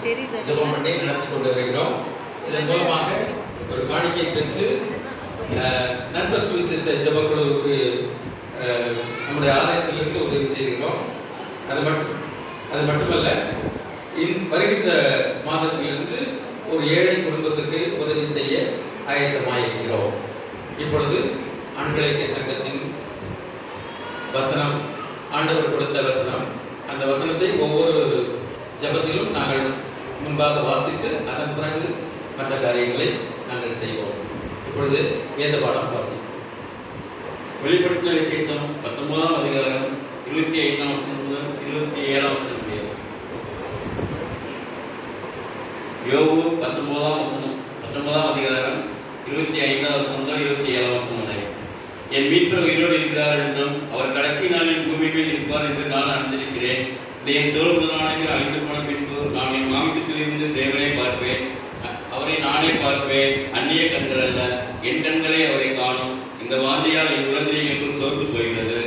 ஜெபம் பண்ணி நடத்தி கொண்டு வருகிறோம். இதன் மூலமாக ஒரு காணிக்கை பெற்று நண்பர் சுவிசேஷ ஜெபக்குழுவுக்கு நம்முடைய ஆலயத்திலிருந்து உதவி செய்கிறோம். அது மட்டுமல்ல, வருகின்ற மாதத்திலிருந்து ஒரு ஏழை குடும்பத்துக்கு உதவி செய்ய ஆயத்தமாயிருக்கிறோம். இப்பொழுது ஆண்களுக்கு சங்கத்தின் வசனம், ஆண்டவர் கொடுத்த வசனம், அந்த வசனத்தை ஒவ்வொரு ஜபத்திலும் நாங்கள் முன்பாக வாசித்து அதன் பிறகு மற்ற காரியங்களை நாங்கள் செய்வோம். இப்பொழுது வேத பாடம் வாசிப்போம். வெளிப்படுத்தின விசேஷம் 19ஆம் அதிகாரம் 25ஆம் வசனம் முதல் 27ஆம் வசனம் வரை. யோபு 19ஆம் அதிகாரம் 25ஆம் வசனம் முதல் 27ஆம் வசனம் வரை. என் மீட்பர் உயிரோடு இருக்கிறார் என்றும் அவர் கடைசி நாளில் பூமி மேல் இருப்பார் என்று நான் அறிந்திருக்கிறேன். என் தோல் முதலானங்கள் அழிந்து போன பின்பு நான் என் மாம்சத்திலிருந்து தேவனை பார்ப்பேன். அவரை நானே பார்ப்பேன், அந்நிய கண்கள் அல்ல. என் கண்களே அவரை காணும். இந்த வாந்தியால் என் உலகிலே எங்கும் சோர்ந்து போகிறது.